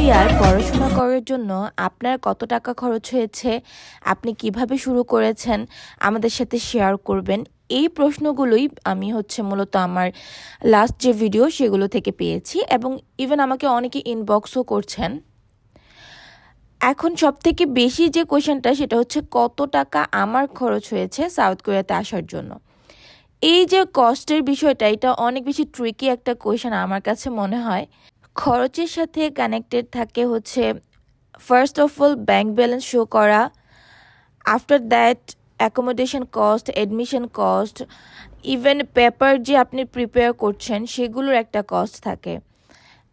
ইয়ার পড়াশোনা করার জন্য আপনার কত টাকা খরচ হয়েছে, আপনি কিভাবে শুরু করেছেন আমাদের সাথে শেয়ার করবেন। এই প্রশ্নগুলোই আমি মূলত আমার লাস্ট যে ভিডিও সেগুলো থেকে পেয়েছি এবং ইভেন আমাকে অনেকে ইনবক্সও করছেন। এখন সবথেকে বেশি যে কোয়েশ্চেনটা সেটা হচ্ছে কত টাকা আমার খরচ হয়েছে সাউথ কোরিয়াতে আসার জন্য। এই যে কস্টের বিষয়টা, এটা অনেক বেশি ট্রিকি একটা কোয়েশ্চেন আমার কাছে মনে হয়। খরচের সাথে কানেক্টেড থাকে first of all bank balance show করা, after that accommodation cost, admission cost, even paper যে আপনি প্রিপেয়ার করছেন সেগুলোর একটা কস্ট থাকে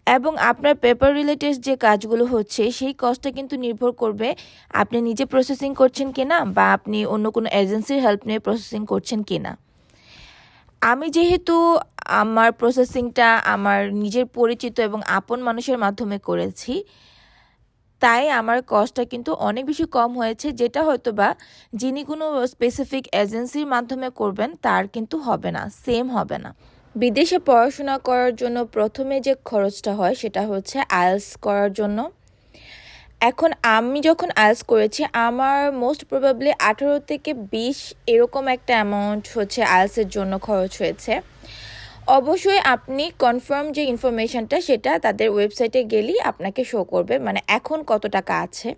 এবং আপনার পেপার রিলেটেড যে কাজগুলো হচ্ছে সেই কস্টটা কিন্তু নির্ভর করবে আপনি নিজে প্রসেসিং করছেন কিনা বা আপনি অন্য কোনো এজেন্সির হেল্প নিয়ে প্রসেসিং করছেন কিনা। আমি যেহেতু আমার প্রসেসিংটা আমার নিজের পরিচিত এবং আপন মানুষের মাধ্যমে করেছি, তাই আমার কস্টটা কিন্তু অনেক বেশি কম হয়েছে, যেটা হয়তো বা যিনি কোনো স্পেসিফিক এজেন্সির মাধ্যমে করবেন তার কিন্তু হবে না, সেম হবে না। বিদেশে পড়াশোনা করার জন্য প্রথমে যে খরচটা হয় সেটা হচ্ছে আইএলটিএস করার জন্য। এখন আমি যখন আইএলটিএস করেছি আমার মোস্ট প্রবাবলি 18 থেকে 20 এরকম একটা অ্যামাউন্ট আইএলটিএসের জন্য খরচ হয়েছে। অবশ্যই আপনি কনফার্ম যে ইনফরমেশনটা সেটা তাদের ওয়েবসাইটে গেলেই আপনাকে শো করবে, মানে এখন কত টাকা আছে।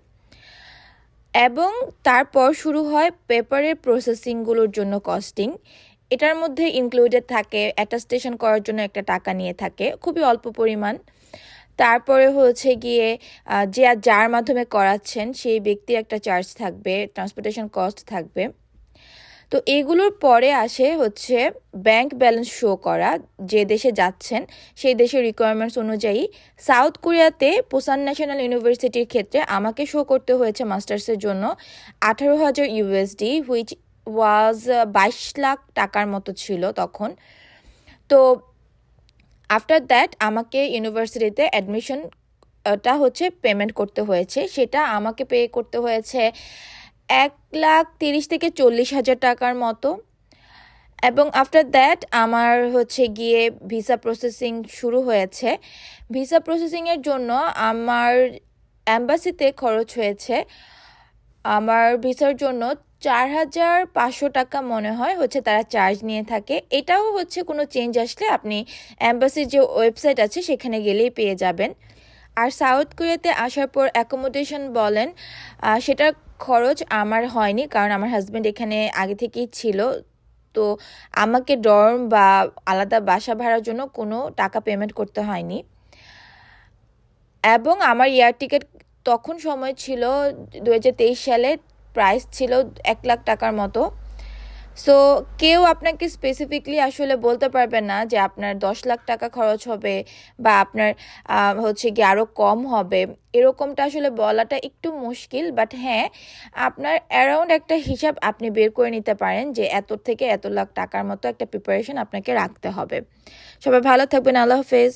এবং তারপর শুরু হয় পেপারের প্রসেসিংগুলোর জন্য কস্টিং। এটার মধ্যে ইনক্লুডেড থাকে অ্যাটাস্টেশন করার জন্য একটা টাকা নিয়ে থাকে, খুবই অল্প পরিমাণ। তারপরে গিয়ে যার মাধ্যমে করাচ্ছেন সেই ব্যক্তির একটা চার্জ থাকবে, ট্রান্সপোর্টেশন কস্ট থাকবে। তো এগুলোর পরে আসে ব্যাংক ব্যালেন্স শো করা, যে দেশে যাচ্ছেন সেই দেশের রিকোয়ারমেন্টস অনুযায়ী। সাউথ কোরিয়াতে পোসান ন্যাশনাল ইউনিভার্সিটির ক্ষেত্রে আমাকে শো করতে হয়েছে মাস্টার্সের জন্য 18,000 ইউএসডি, হুইচ ওয়াজ 22 লাখ টাকার মতো ছিল তখন। তো আফটার দ্যাট আমাকে ইউনিভার্সিটিতে অ্যাডমিশনটা পেমেন্ট করতে হয়েছে, সেটা আমাকে পে করতে হয়েছে 1,30,000 থেকে 40,000 টাকার মতো। এবং আফটার দ্যাট আমার গিয়ে ভিসা প্রসেসিং শুরু হয়েছে। ভিসা প্রসেসিংয়ের জন্য আমার অ্যাম্বাসিতে খরচ হয়েছে আমার ভিসার জন্য 4,500 টাকা মনে হয় তারা চার্জ নিয়ে থাকে। এটাও কোনো চেঞ্জ আসলে আপনি অ্যাম্বাসির যে ওয়েবসাইট আছে সেখানে গেলেই পেয়ে যাবেন। আর সাউথ কোরিয়াতে আসার পর অ্যাকোমোডেশন বলেন, সেটার খরচ আমার হয়নি, কারণ আমার হাজব্যান্ড এখানে আগে থেকেই ছিল। তো আমাকে ডর্ম বা আলাদা বাসা ভাড়ার জন্য কোনো টাকা পেমেন্ট করতে হয়নি। এবং আমার এয়ার টিকিট তখন সময় ছিল 2023 সালে, প্রাইস ছিল 1 লাখ টাকার মতো। সো কেউ আপনাকে স্পেসিফিকলি আসলে বলতে পারবে না যে আপনার 10 লাখ টাকা খরচ হবে বা আপনার গিয়ে আরও কম হবে, এরকমটা আসলে বলাটা একটু মুশকিল। বাট হ্যাঁ, আপনার অ্যারাউন্ড একটা হিসাব আপনি বের করে নিতে পারেন যে এত থেকে এত লাখ টাকার মতো একটা প্রিপারেশন আপনাকে রাখতে হবে। সবাই ভালো থাকবেন, আল্লাহ হাফেজ।